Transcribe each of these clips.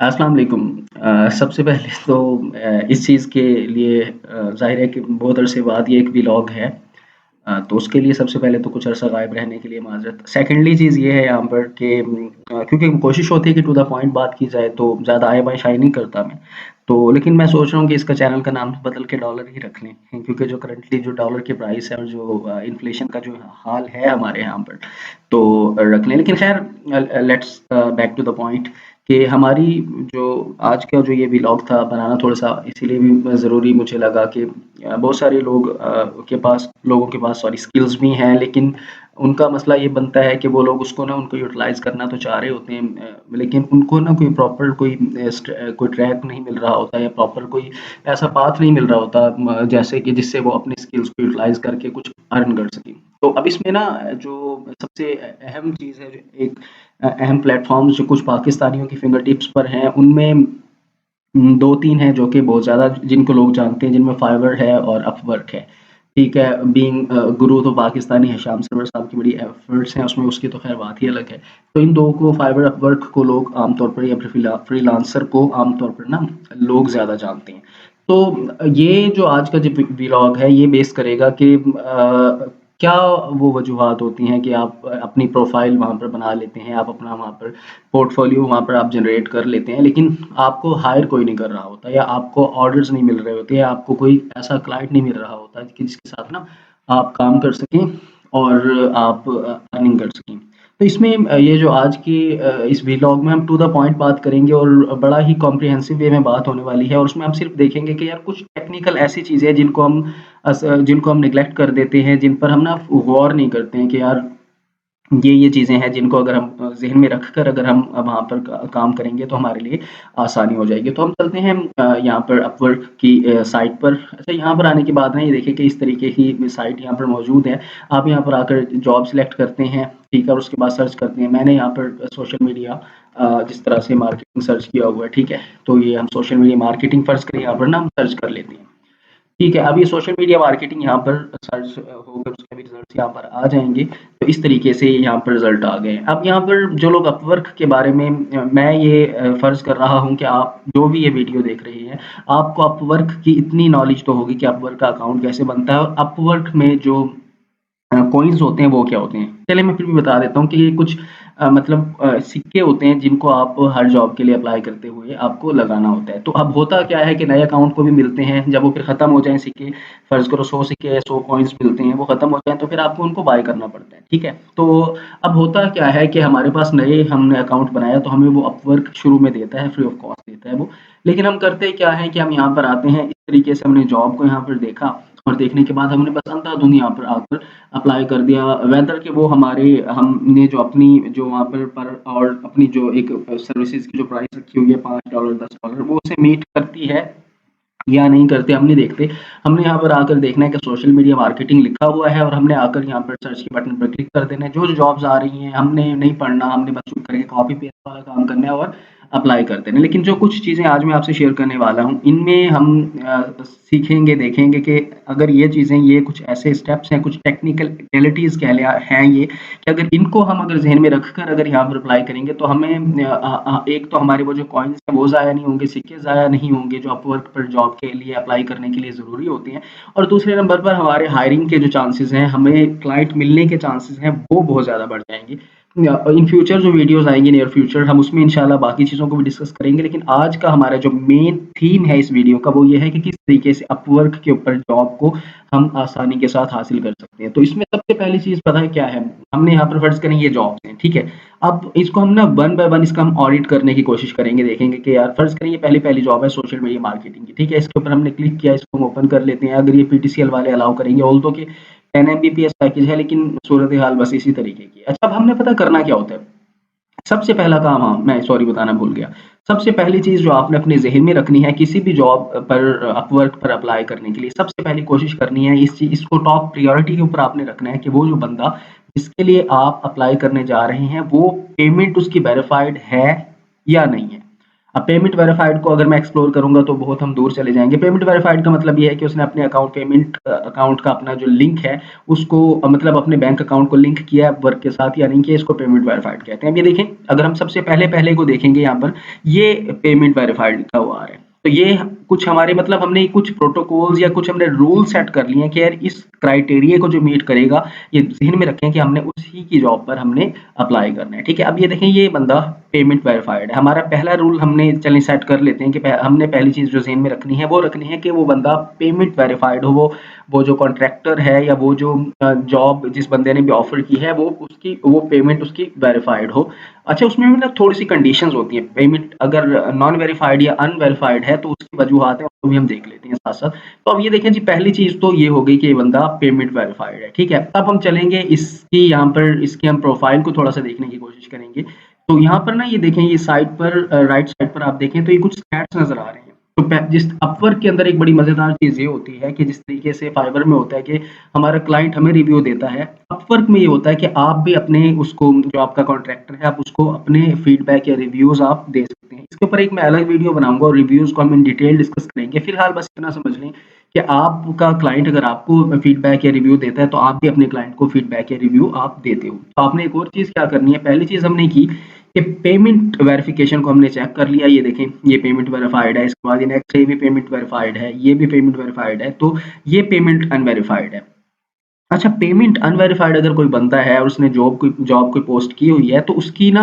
अस्सलाम वालेकुम। सबसे पहले तो इस चीज़ के लिए ज़ाहिर है कि बहुत अरसे बाद ये एक व्लॉग है। तो उसके लिए सबसे पहले तो कुछ अरसा गायब रहने के लिए माज़रत। सेकंडली चीज़ ये है यहाँ पर कि क्योंकि कोशिश होती है कि टू द पॉइंट बात की जाए तो ज़्यादा आय-बाय-शाय नहीं करता मैं। तो लेकिन मैं सोच रहा हूँ कि इसका चैनल का नाम बदल के डॉलर ही रख लें, क्योंकि जो करंटली जो डॉलर की प्राइस है और जो इन्फ्लेशन का जो हाल है हमारे यहाँ पर, तो रख लें। लेकिन ख़ैर let's back to the point कि हमारी जो आज का जो ये व्लॉग था बनाना थोड़ा-सा इसीलिए भी ज़रूरी मुझे लगा कि बहुत सारे लोगों के पास सॉरी स्किल्स भी हैं, लेकिन उनका मसला ये बनता है कि वो लोग उसको ना उनको यूटिलाइज़ करना तो चाह रहे होते हैं, लेकिन उनको ना कोई प्रॉपर कोई ट्रैक नहीं मिल रहा होता या प्रॉपर कोई ऐसा पाथ नहीं मिल रहा होता, जैसे कि जिससे वो अपनी स्किल्स को यूटिलाइज़ करके कुछ अर्न कर सकें। तो अब इसमें ना जो सबसे अहम चीज़ है, जो एक अहम प्लेटफ़ॉर्म्स जो कुछ पाकिस्तानियों की फिंगर टिप्स पर हैं, उनमें 2-3 हैं जो कि बहुत ज़्यादा जिनको लोग जानते हैं, जिनमें फाइवर है और अपवर्क है। ठीक है, बीइंग गुरु तो पाकिस्तानी है, शाम सरवर साहब की बड़ी एफर्ट्स हैं उसमें, उसकी तो ख़ैर बात ही अलग है। तो इन 2 को फाइवर, अपवर्क को लोग आमतौर पर या फिर फ्रीलांसर को आमतौर पर ना लोग ज़्यादा जानते हैं। तो ये जो आज का जो व्लॉग है, ये बेस करेगा कि क्या वो वजूहात होती हैं कि आप अपनी प्रोफ़ाइल वहाँ पर बना लेते हैं, आप अपना वहाँ पर पोर्टफोलियो वहाँ पर आप जनरेट कर लेते हैं, लेकिन आपको हायर कोई नहीं कर रहा होता या आपको ऑर्डर्स नहीं मिल रहे होते या आपको कोई ऐसा क्लाइंट नहीं मिल रहा होता कि जिसके साथ ना आप काम कर सकें और आप अर्निंग कर सकें। तो इसमें ये जो आज की इस व्लॉग में हम टू द पॉइंट बात करेंगे और बड़ा ही कॉम्प्रिहेंसिव वे में बात होने वाली है, और उसमें हम सिर्फ देखेंगे कि यार कुछ टेक्निकल ऐसी चीज़ें हैं जिनको हम नेग्लेक्ट कर देते हैं, जिन पर हम ना गौर नहीं करते हैं कि यार ये चीज़ें हैं जिनको अगर हम ज़हन में रखकर अगर हम वहाँ पर काम करेंगे तो हमारे लिए आसानी हो जाएगी। तो हम चलते हैं यहाँ पर अपवर्क की साइट पर। अच्छा, यहाँ पर आने के बाद ना ये देखिए कि इस तरीके की साइट यहाँ पर मौजूद है। आप यहाँ पर आकर जॉब सिलेक्ट करते हैं, ठीक है? और उसके बाद सर्च करते हैं। मैंने यहाँ पर सोशल मीडिया जिस तरह से मार्केटिंग सर्च किया हुआ है, ठीक है? तो ये हम सोशल मीडिया मार्केटिंग फ़र्ज़ करें, यहाँ पर ना हम सर्च कर लेते हैं। ठीक है, अब ये सोशल मीडिया मार्केटिंग यहाँ पर सर्च होकर उसके भी रिज़ल्ट्स यहाँ पर आ जाएँगे। तो इस तरीके से यहाँ पर रिज़ल्ट आ गए। अब यहाँ पर जो लोग अपवर्क के बारे में मैं ये फ़र्ज़ कर रहा हूँ कि आप जो भी ये वीडियो देख रहे हैं, आपको अपवर्क की इतनी नॉलेज तो होगी कि अपवर्क का अकाउंट कैसे बनता है और अपवर्क में जो कॉइन्स होते हैं वो क्या होते हैं। चलिए मैं फिर भी बता देता हूँ कि ये कुछ सिक्के होते हैं जिनको आप हर जॉब के लिए अप्लाई करते हुए आपको लगाना होता है। तो अब होता क्या है कि नए अकाउंट को भी मिलते हैं, जब वो फिर ख़त्म हो जाएँ सिक्के, फ़र्ज़ करो 100 सिक्के या 100 कॉइन्स मिलते हैं, वो ख़त्म हो जाएँ तो फिर आपको उनको बाय करना पड़ता है, ठीक है? तो अब होता क्या है कि हमारे पास हमने अकाउंट बनाया तो हमें वो अपवर्क शुरू में देता है, फ्री ऑफ कॉस्ट देता है वो। लेकिन हम करते क्या हैं कि हम यहाँ पर आते हैं, इस तरीके से हमने जॉब को यहाँ पर देखा और देखने के बाद हमने बस अंधाधुंध यहाँ पर आकर अप्लाई कर दिया, वेदर के वो हमारे हमने जो अपनी जो वहाँ पर और अपनी जो एक सर्विसेज की जो प्राइस रखी हुई है $5 $10, वो उसे मीट करती है या नहीं करते हम नहीं देखते। हमने यहाँ पर आकर देखना है कि सोशल मीडिया मार्केटिंग लिखा हुआ है और हमने आकर यहाँ पर सर्च के बटन पर क्लिक कर देना है। जो जॉब्स आ रही हैं हमने नहीं पढ़ना, हमने बस चुप करके कॉपी पेस्ट वाला काम करना है और अप्लाई कर देना है। लेकिन जो कुछ चीज़ें आज मैं आपसे शेयर करने वाला हूँ, इनमें हम सीखेंगे, देखेंगे कि अगर ये चीज़ें, ये कुछ ऐसे स्टेप्स हैं, कुछ टेक्निकलिटीज़ कह लें हैं ये, कि अगर इनको हम अगर ज़हन में रखकर अगर यहाँ पर अप्लाई करेंगे तो हमें एक तो हमारे वो जो कॉइन्स हैं वो ज़ाया नहीं होंगे, सिक्के ज़ाया नहीं होंगे जो अपवर्क पर जॉब के लिए अप्लाई करने के लिए ज़रूरी होते हैं, और दूसरे नंबर पर हमारे हायरिंग के जो चांसेज़ हैं, हमें क्लाइंट मिलने के चांसेज़ हैं, वो बहुत ज़्यादा बढ़ जाएँगे। इन फ्यूचर जो वीडियोज़ आएँगी नियर फ्यूचर, हम उसमें इंशाल्लाह बाकी चीज़ों को भी डिस्कस करेंगे, लेकिन आज का हमारा जो मेन थीम है इस वीडियो का वो ये है कि किस तरीके से अपवर्क के ऊपर जॉब को हम आसानी के साथ हासिल कर सकते हैं। तो इसमें सबसे पहली चीज़ पता है क्या है? हमने यहाँ पर फ़र्ज़ करें ये जॉब्स हैं, ठीक है? अब इसको हम ना वन बाय वन इसका हम ऑडिट करने की कोशिश करेंगे, देखेंगे कि यार फ़र्ज़ करें ये पहली जॉब है सोशल मीडिया मार्केटिंग की, ठीक है? इसके ऊपर हमने क्लिक किया, इसको हम ओपन कर लेते हैं। अगर ये पीटीसीएल वाले अलाउ करेंगे, ऑल्दो कि 10 एमबीपीएस पैकेज है, लेकिन सूरत-ए-हाल बस इसी तरीके की है। अच्छा, अब हमने पता करना क्या होता है? सबसे पहला काम, हाँ, मैं सॉरी बताना भूल गया। सबसे पहली चीज़ जो आपने अपने ज़हन में रखनी है किसी भी जॉब पर अपवर्क पर अप्लाई करने के लिए, सबसे पहली कोशिश करनी है इसको टॉप प्रायोरिटी के ऊपर आपने रखना है कि वो जो बंदा जिसके लिए आप अप्लाई करने जा रहे हैं, वो पेमेंट उसकी वेरिफाइड है या नहीं है। अब पेमेंट वेरीफाइड को अगर मैं एक्सप्लोर करूंगा तो बहुत हम दूर चले जाएंगे। पेमेंट वेरीफाइड का मतलब ये है कि उसने अपने अकाउंट पेमेंट अकाउंट का अपना जो लिंक है उसको मतलब अपने बैंक अकाउंट को लिंक किया है वर्क के साथ या नहीं किया, इसको पेमेंट वेरीफाइड कहते हैं। अब ये देखें, अगर हम सबसे पहले पहले को देखेंगे यहाँ पर, ये पेमेंट वेरीफाइड लिखा हुआ आ रहा है। तो ये कुछ हमारे मतलब हमने कुछ प्रोटोकॉल्स या कुछ हमने रूल सेट कर लिए हैं कि यार इस क्राइटेरिया को जो मीट करेगा, ये ज़हन में रखें कि हमने उसी की जॉब पर हमने अप्लाई करना है, ठीक है। अब ये देखें, ये बंदा पेमेंट वेरीफाइड है। हमारा पहला रूल हमने चलें सेट कर लेते हैं कि हमने पहली चीज़ जो ज़हन में रखनी है वो रखनी है कि वो बंदा पेमेंट वेरीफाइड हो। वो जो कॉन्ट्रैक्टर है या वो जो जॉब जिस बंदे ने भी ऑफर की है वो पेमेंट उसकी वेरीफाइड हो। अच्छा, उसमें भी ना थोड़ी सी कंडीशंस होती हैं। पेमेंट अगर नॉन वेरीफाइड या अनवेरीफाइड है तो उसकी वजूहात है, उसको भी हम देख लेते हैं साथ साथ। तो अब ये देखें जी, पहली चीज तो ये हो गई कि ये बंदा पेमेंट वेरीफाइड है, ठीक है। अब हम चलेंगे इसकी यहाँ पर इसकी हम प्रोफाइल को थोड़ा सा देखने की कोशिश करेंगे। तो यहाँ पर ना ये देखें, ये साइड पर राइट साइड पर आप देखें तो ये कुछ स्टैट्स नजर आ रहे हैं। तो जिस अपवर्क के अंदर एक बड़ी मजेदार चीज ये होती है कि जिस तरीके से फाइवर में होता है कि हमारा क्लाइंट हमें रिव्यू देता है, अपवर्क में ये होता है कि आप भी अपने उसको, जो आपका कॉन्ट्रैक्टर है, आप उसको अपने फीडबैक या रिव्यूज आप दे सकते हैं। इसके ऊपर एक मैं अलग वीडियो बनाऊंगा और रिव्यूज को हम इन डिटेल डिस्कस करेंगे। फिलहाल बस इतना समझ लें कि आपका क्लाइंट अगर आपको फीडबैक या रिव्यू देता है तो आप भी अपने क्लाइंट को फीडबैक या रिव्यू आप देते हो। तो आपने एक और चीज क्या करनी है, पहली चीज हमने की कि पेमेंट वेरिफिकेशन को हमने चेक कर लिया। ये देखें, ये पेमेंट वेरीफाइड है। इसके बाद ये नेक्स्ट, ये भी पेमेंट वेरीफाइड है, ये भी पेमेंट वेरीफाइड है, तो ये पेमेंट अनवेरीफाइड है। अच्छा, पेमेंट अनवेरिफाइड अगर कोई बंदा है और उसने जॉब कोई पोस्ट की हुई है तो उसकी ना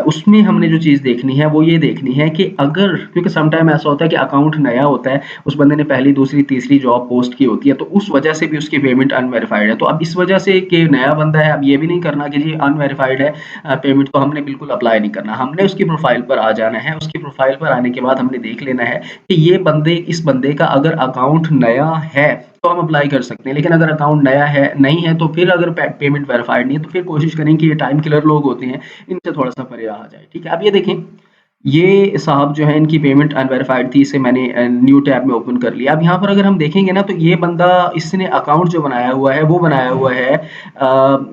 उसमें हमने जो चीज़ देखनी है वो ये देखनी है कि अगर, क्योंकि सम टाइम ऐसा होता है कि अकाउंट नया होता है, उस बंदे ने पहली दूसरी तीसरी जॉब पोस्ट की होती है, तो उस वजह से भी उसकी पेमेंट अनवेरिफाइड है। तो अब इस वजह से कि नया बंदा है, अब ये भी नहीं करना कि जी अनवेरिफाइड है पेमेंट, तो हमने बिल्कुल अप्लाई नहीं करना। हमने उसकी प्रोफाइल पर आ जाना है। उसकी प्रोफाइल पर आने के बाद हमने देख लेना है कि इस बंदे का अगर अकाउंट नया है तो हम अप्लाई कर सकते हैं। लेकिन अगर अकाउंट नया है नहीं है तो फिर अगर पेमेंट वेरीफाइड नहीं है तो फिर कोशिश करें कि ये टाइम किलर लोग होते हैं, इनसे थोड़ा सा परे रहा जाए, ठीक है। अब ये देखें, ये साहब जो है इनकी पेमेंट अनवेरिफाइड थी, इसे मैंने न्यू टैब में ओपन कर लिया। अब यहाँ पर अगर हम देखेंगे ना तो ये बंदा, इसने अकाउंट जो बनाया हुआ है वो बनाया हुआ है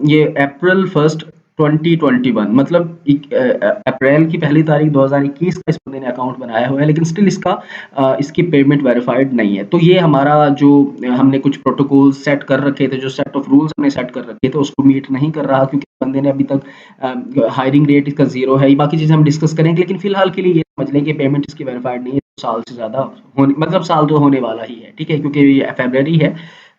ये अप्रैल 1 2021, मतलब अप्रैल की पहली तारीख 2021 का इस बंदे ने अकाउंट बनाया हुआ है, लेकिन स्टिल इसकी पेमेंट वेरीफाइड नहीं है। तो ये हमारा जो हमने कुछ प्रोटोकॉल सेट कर रखे थे, जो सेट ऑफ रूल्स हमने सेट कर रखे थे, उसको मीट नहीं कर रहा, क्योंकि बंदे ने अभी तक हायरिंग रेट इसका 0 है। ये बाकी चीज़ें हम डिस्कस करेंगे, लेकिन फिलहाल के लिए ये समझ लें कि पेमेंट इसकी वेरीफाइड नहीं है। साल से ज़्यादा होने, मतलब साल तो होने वाला ही है, ठीक है, क्योंकि ये फरवरी है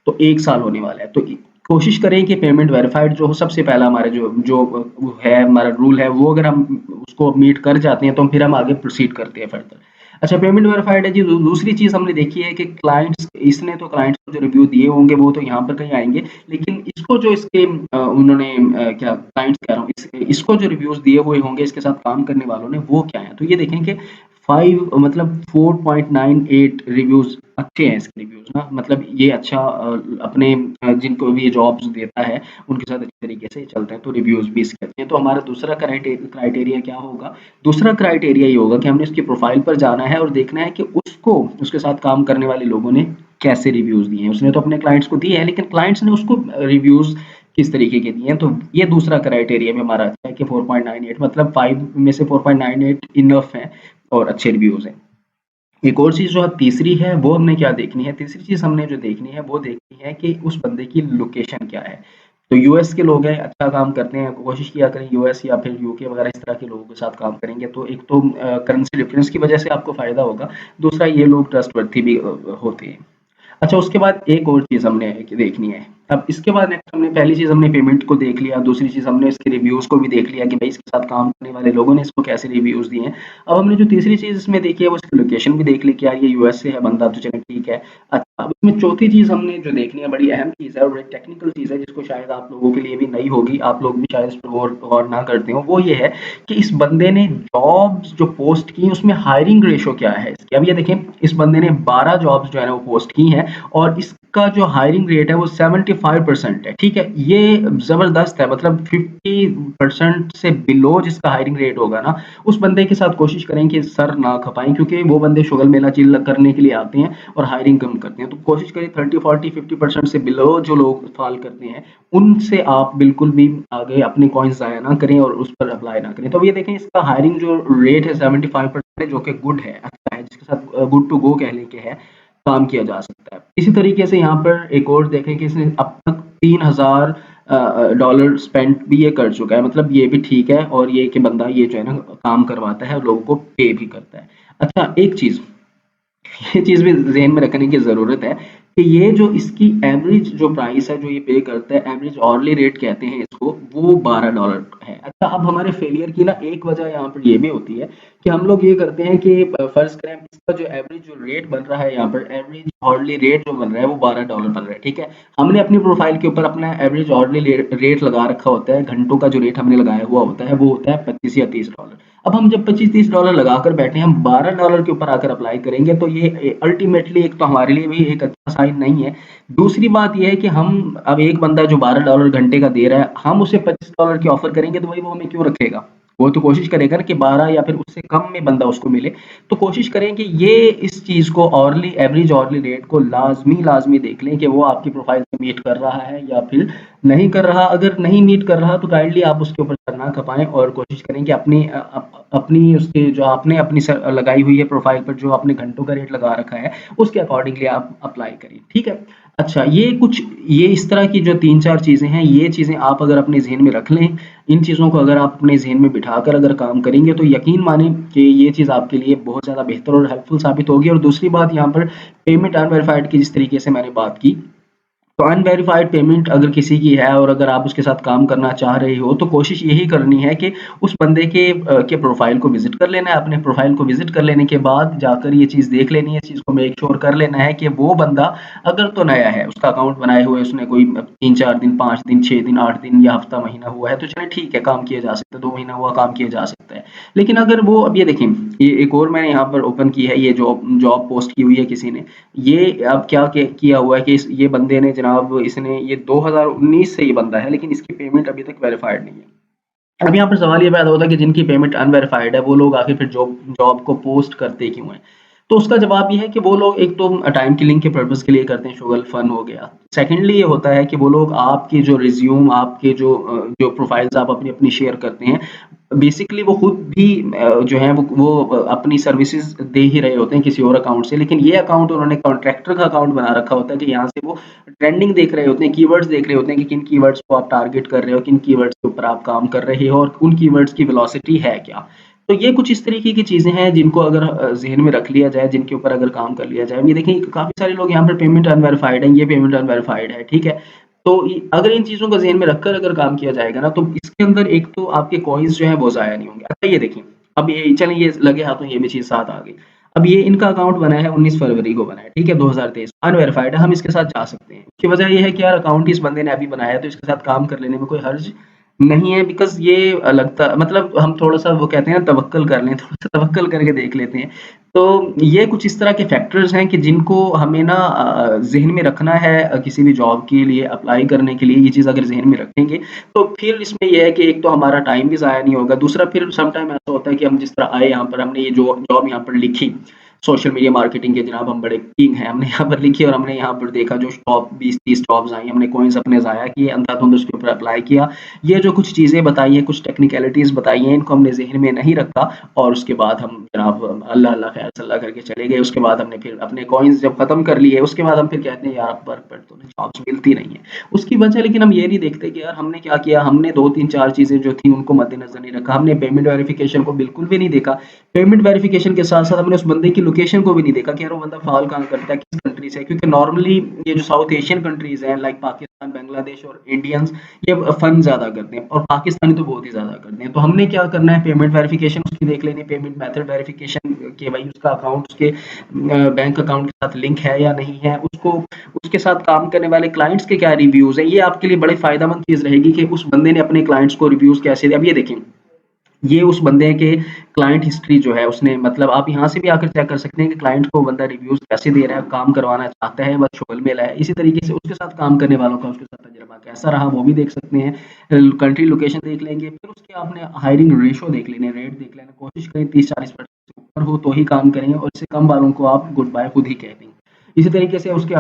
तो 1 साल होने वाला है। तो कोशिश करें कि पेमेंट वेरीफाइड जो हो, सबसे पहला हमारा जो जो है हमारा रूल है, वो अगर हम उसको मीट कर जाते हैं तो फिर हम आगे प्रोसीड करते हैं फर्दर। अच्छा, पेमेंट वेरीफाइड है जी। दूसरी चीज़ हमने देखी है कि क्लाइंट्स, इसने तो क्लाइंट्स को जो रिव्यू दिए होंगे वो तो यहाँ पर कहीं आएंगे, लेकिन इसको जो इसके उन्होंने क्या क्लाइंट्स कह रहा हूँ, इसको जो रिव्यूज दिए हुए होंगे इसके साथ काम करने वालों ने, वो क्या है। तो ये देखें कि 5 मतलब 4.98 रिव्यूज अच्छे हैं इसके रिव्यूज ना, मतलब ये अच्छा अपने जिनको भी ये जॉब्स देता है उनके साथ अच्छे तरीके से चलते हैं, तो रिव्यूज भी इसके अच्छे हैं। तो हमारा दूसरा क्राइटेरिया क्या होगा, दूसरा क्राइटेरिया ये होगा कि हमने उसकी प्रोफाइल पर जाना है और देखना है कि उसको उसके साथ काम करने वाले लोगों ने कैसे रिव्यूज दिए हैं। उसने तो अपने क्लाइंट्स को दिए हैं, लेकिन क्लाइंट्स ने उसको रिव्यूज किस तरीके के दिए हैं। तो ये दूसरा क्राइटेरिया में हमारा अच्छा है कि 4.98, मतलब 5 में से 4.98 इनफ है और अच्छे रिव्यूज हैं। एक और चीज़ जो तीसरी है वो हमने क्या देखनी है, तीसरी चीज़ हमने जो देखनी है वो देखनी है कि उस बंदे की लोकेशन क्या है। तो यूएस के लोग हैं, अच्छा काम करते हैं, कोशिश किया करें यूएस या फिर यूके वगैरह इस तरह के लोगों के साथ काम करेंगे तो एक तो करेंसी डिफरेंस की वजह से आपको फ़ायदा होगा, दूसरा ये लोग ट्रस्टवर्थी भी होते हैं। अच्छा, उसके बाद एक और चीज़ हमने देखनी है। अब इसके बाद नेक्स्ट हमने, पहली चीज़ हमने पेमेंट को देख लिया, दूसरी चीज़ हमने इसके रिव्यूज़ को भी देख लिया कि भाई इसके साथ काम करने वाले लोगों ने इसको कैसे रिव्यूज़ दिए हैं। अब हमने जो तीसरी चीज़ इसमें देखी है वो इसकी लोकेशन भी देख ली कि यार ये यूएस से है बंदा, तो चलें ठीक है। अच्छा, अब इसमें चौथी चीज़ हमने जो देखनी है, बड़ी अहम चीज़ है और बड़ी टेक्निकल चीज़ है, जिसको शायद आप लोगों के लिए भी नई होगी, आप लोग भी शायद इस पर गौर ना करते हो, वो ये है कि इस बंदे ने जॉब्स जो पोस्ट की उसमें हायरिंग रेशो क्या है इसकी। अब ये देखें, इस बंदे ने 12 जॉब्स जो है ना वो पोस्ट की हैं और इसका जो हायरिंग रेट है वो 75% है, ठीक है। ये जबरदस्त है, मतलब 50% से बिलो जिसका हायरिंग रेट होगा ना, उस बंदे के साथ कोशिश करें कि सर ना खपाएं, क्योंकि वो बंदे शुगल मेला चिल करने के लिए आते हैं और हायरिंग कम करते हैं। तो कोशिश करें 30 40 50% से बिलो जो लोग फॉल करते हैं उनसे आप बिल्कुल भी आगे अपने कॉइन्स ज़ाया ना करें और उस पर अप्लाई ना करें। तो अब ये देखें, इसका हायरिंग जो रेट है 75% जो कि गुड है, अच्छा है, जिसके साथ गुड टू गो कहने के है, काम किया जा सकता है। इसी तरीके से यहाँ पर एक और देखें कि इसने अब तक 3000 डॉलर स्पेंड भी ये कर चुका है, मतलब ये भी ठीक है, और ये कि बंदा ये जो है ना काम करवाता है और लोगों को पे भी करता है। अच्छा, एक चीज़ ये चीज़ भी ज़हन में रखने की ज़रूरत है कि ये जो इसकी एवरेज जो प्राइस है जो ये पे करता है, एवरेज ऑर्ली रेट कहते हैं इसको, वो $12 है। अच्छा, अब हमारे फेलियर की ना एक वजह यहाँ पर ये भी होती है कि हम लोग ये करते हैं कि फर्ज करें इसका जो एवरेज जो रेट बन रहा है, यहाँ पर एवरेज ऑर्ली रेट जो बन रहा है वो $12 बन रहा है, ठीक है। हमने अपनी प्रोफाइल के ऊपर अपना एवरेज ऑर्ली रेट लगा रखा होता है, घंटों का जो रेट हमने लगाया हुआ होता है वो होता है 25 या $30। अब हम जब 25-30 डॉलर लगाकर बैठे, हम $12 के ऊपर आकर अप्लाई करेंगे, तो ये अल्टीमेटली एक तो हमारे लिए भी एक अच्छा साइन नहीं है। दूसरी बात ये है कि हम अब एक बंदा जो $12 घंटे का दे रहा है, हम उसे $25 की ऑफर करेंगे, तो भाई वो हमें क्यों रखेगा? वो तो कोशिश करेगा ना कि 12 या फिर उससे कम में बंदा उसको मिले। तो कोशिश करें कि ये इस चीज़ को ऑर्ली एवरेज ऑर्ली रेट को लाजमी देख लें कि वो आपकी प्रोफाइल से मीट कर रहा है या फिर नहीं कर रहा। अगर नहीं मीट कर रहा तो काइंडली आप उसके ऊपर सर ना खपाएं और कोशिश करें कि अपनी उसके जो आपने अपनी लगाई हुई है प्रोफाइल पर, जो आपने घंटों का रेट लगा रखा है, उसके अकॉर्डिंगली आप अप्लाई करिए, ठीक है। अच्छा, ये इस तरह की जो 3-4 चीज़ें हैं, ये चीज़ें आप अगर अपने ज़हन में रख लें, इन चीज़ों को अगर आप अपने ज़हन में बिठाकर अगर काम करेंगे, तो यकीन मानें कि ये चीज़ आपके लिए बहुत ज़्यादा बेहतर और हेल्पफुल साबित होगी। और दूसरी बात यहाँ पर पेमेंट अनवेरिफाइड की जिस तरीके से मैंने बात की, तो अनवेरिफाइड पेमेंट अगर किसी की है और अगर आप उसके साथ काम करना चाह रहे हो, तो कोशिश यही करनी है कि उस बंदे के प्रोफाइल को विजिट कर लेना है। अपने प्रोफाइल को विजिट कर लेने के बाद जाकर ये चीज़ देख लेनी है, इस चीज़ को मेक श्योर कर लेना है कि वो बंदा अगर तो नया है, उसका अकाउंट बनाए हुए उसने कोई 3-4 दिन, 5 दिन, 6 दिन, 8 दिन या हफ्ता महीना हुआ है, तो चले ठीक है, काम किया जा सकता है। 2 महीना हुआ, काम किया जा सकता है। लेकिन अगर वो, अब ये देखें, ये एक और मैंने यहाँ पर ओपन की है, ये जॉब जॉब पोस्ट की हुई है किसी ने। ये अब क्या किया हुआ है कि ये बंदे ने जनाब, इसने ये 2019 से ये बंदा है, लेकिन इसकी पेमेंट अभी तक वेरीफाइड नहीं है। अब यहाँ पर सवाल ये पैदा होता है कि जिनकी पेमेंट अनवेरिफाइड है, वो लोग आखिर फिर जॉब जॉब को पोस्ट करते क्यों हैं? तो उसका जवाब ये है कि वो लोग एक तो टाइम किलिंग के पर्पस के लिए करते हैं, शुगल फन हो गया। सेकेंडली ये होता है कि वो लोग आपकी जो रिज्यूम, आपके जो प्रोफाइल्स आप अपनी अपनी शेयर करते हैं, बेसिकली वो खुद भी जो है वो अपनी सर्विसेज दे ही रहे होते हैं किसी और अकाउंट से, लेकिन ये अकाउंट उन्होंने कॉन्ट्रैक्टर का अकाउंट बना रखा होता है कि यहाँ से वो ट्रेंडिंग देख रहे होते हैं, कीवर्ड्स देख रहे होते हैं कि किन कीवर्ड्स को आप टारगेट कर रहे हो, किन कीवर्ड्स के ऊपर आप काम कर रहे हो और उन कीवर्ड्स की वेलोसिटी है क्या। तो ये कुछ इस तरीके की चीज़ें हैं जिनको अगर ज़हन में रख लिया जाए, जिनके ऊपर अगर काम कर लिया जाए। ये देखें, काफ़ी सारे लोग यहाँ पर पेमेंट अनवेरिफाइड है, ये पेमेंट अनवेरिफाइड है, ठीक है। तो अगर इन चीज़ों को ज़हन में रखकर अगर काम किया जाएगा ना, तो इसके अंदर एक तो आपके कॉइन्स जो है वो ज़ाया नहीं होंगे। अच्छा, ये देखें, अब ये चलें, ये लगे हाथों ये भी चीज़ साथ आ गई। अब ये इनका अकाउंट बना है, 19 फरवरी को बना है, ठीक है, 2023, अनवेरिफाइड है, हम इसके साथ जा सकते हैं। उसकी वजह ये है कि यार अकाउंट इस बंदे ने अभी बनाया है, तो इसके साथ काम कर लेने में कोई हर्ज नहीं है, बिकॉज़ ये लगता, मतलब हम थोड़ा-सा वो कहते हैं ना, तवक्कल कर लें, थोड़ा-सा तवक्कल करके देख लेते हैं। तो ये कुछ इस तरह के फैक्टर्स हैं कि जिनको हमें ना ज़हन में रखना है, किसी भी जॉब के लिए अप्लाई करने के लिए ये चीज़ अगर ज़हन में रखेंगे, तो फिर इसमें ये है कि एक तो हमारा टाइम भी ज़ाया नहीं होगा, दूसरा फिर सम टाइम ऐसा होता है कि हम जिस तरह आए यहाँ पर, हमने ये जो जॉब यहाँ पर लिखी, सोशल मीडिया मार्केटिंग के जनाब हम बड़े किंग हैं, हमने यहाँ पर लिखी और हमने यहाँ पर देखा जो टॉप 20-30 जॉब्स आई, हमने कॉइन्स अपने ज़ाया किए, अंधाधुंध उसके ऊपर अप्लाई किया। ये जो कुछ चीज़ें बताई हैं, कुछ टेक्निकलिटीज़ बताई हैं, इनको हमने ज़हन में नहीं रखा और उसके बाद हम जनाब अल्लाह अल्लाह खैर सल्ला करके चले गए। उसके बाद हमने फिर अपने कॉइन्स जब ख़त्म कर लिए, उसके बाद हम फिर कहते हैं यार अब वर्क पर तो जॉब्स मिलती नहीं है। उसकी वजह, लेकिन हम ये नहीं देखते कि यार हमने क्या किया, हमने 2-3-4 चीज़ें जो थी उनको मद्देनज़र नहीं रखा, हमने पेमेंट वेरिफिकेशन को बिल्कुल भी नहीं देखा। पेमेंट वेरिफिकेशन के साथ-साथ हमने उस बंदे की लोकेशन को भी नहीं देखा कि यार वो बंदा फ़ॉल कहाँ करता है, किस कंट्री से है, क्योंकि नॉर्मली ये जो साउथ एशियन कंट्रीज़ हैं लाइक पाकिस्तान, बांग्लादेश और इंडियंस, ये फंड ज़्यादा करते हैं और पाकिस्तानी तो बहुत ही ज़्यादा करते हैं। तो हमने क्या करना है, पेमेंट वेरिफिकेशन उसकी देख लेनी है, पेमेंट मेथड वेरिफिकेशन कि भाई उसका अकाउंट उसके बैंक अकाउंट के साथ लिंक है या नहीं है, उसको उसके साथ काम करने वाले क्लाइंट्स के क्या रिव्यूज़ हैं। ये आपके लिए बड़ी फ़ायदेमंद चीज़ रहेगी कि उस बंदे ने अपने क्लाइंट्स को रिव्यूज़ कैसे दिए। अब ये देखें, ये उस बंदे के क्लाइंट हिस्ट्री जो है उसने, मतलब आप यहाँ से भी आकर चेक कर सकते हैं कि क्लाइंट को बंदा रिव्यूज़ कैसे दे रहा है, काम करवाना चाहता है, बस शोल मेला है। इसी तरीके से उसके साथ काम करने वालों का उसके साथ तजुर्बा कैसा रहा वो भी देख सकते हैं। कंट्री लोकेशन देख लेंगे, फिर उसके आपने हायरिंग रेशो देख लेने, रेट देख लेना, कोशिश करें 30-40% से ऊपर हो तो ही काम करेंगे और इससे कम वालों को आप गुड बाय खुद ही कह देंगे। इसी तरीके से उसके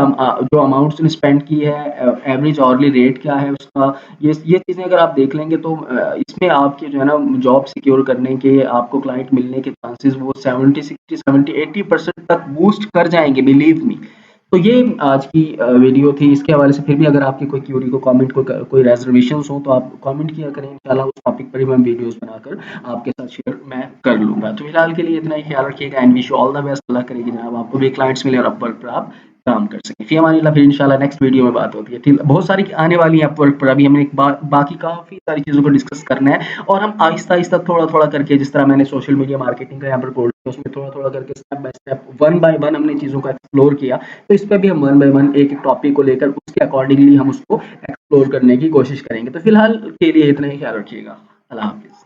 जो अमाउंट उसने स्पेंड की है, एवरेज ऑवरली रेट क्या है उसका, ये चीज़ें अगर आप देख लेंगे तो इसमें आपके जो है ना जॉब सिक्योर करने के, आपको क्लाइंट मिलने के चांसेस वो 70, 60, 70, 80% तक बूस्ट कर जाएँगे, बिलीव मी। तो ये आज की वीडियो थी। इसके हवाले से फिर भी अगर आपकी कोई क्यूरी, को कमेंट, कोई रिजर्वेशंस हो तो आप कमेंट किया करें, इंशाल्लाह उस टॉपिक पर ही मैं वीडियोस बनाकर आपके साथ शेयर मैं कर लूँगा। तो फिलहाल के लिए इतना ही, ख्याल रखिएगा and wish you all the best. Allah करे कि जनाब आपको भी क्लाइंट्स मिले और अपवर्क पर आप काम कर सकें। फ़ी अमानिल्लाह, फिर इंशाल्लाह नेक्स्ट वीडियो में बात होती है। ठीक, बहुत सारी आने वाली है अपवर्क पर, अभी हमने एक बाकी काफ़ी सारी चीज़ों को डिस्कस करना है और हम आहिस्ता-आहिस्ता, थोड़ा-थोड़ा करके, जिस तरह मैंने सोशल मीडिया मार्केटिंग का यहाँ पर कोर्स किया, उसमें थोड़ा-थोड़ा करके step by step, one by one हमने चीज़ों को एक्सप्लोर किया। तो इस पे भी हम वन बाय वन एक-एक टॉपिक को लेकर उसके अकॉर्डिंगली हम उसको एक्सप्लोर करने की कोशिश करेंगे। तो फिलहाल के लिए इतना ही, ख्याल रखिएगा। अल्लाह हाफ़िज़।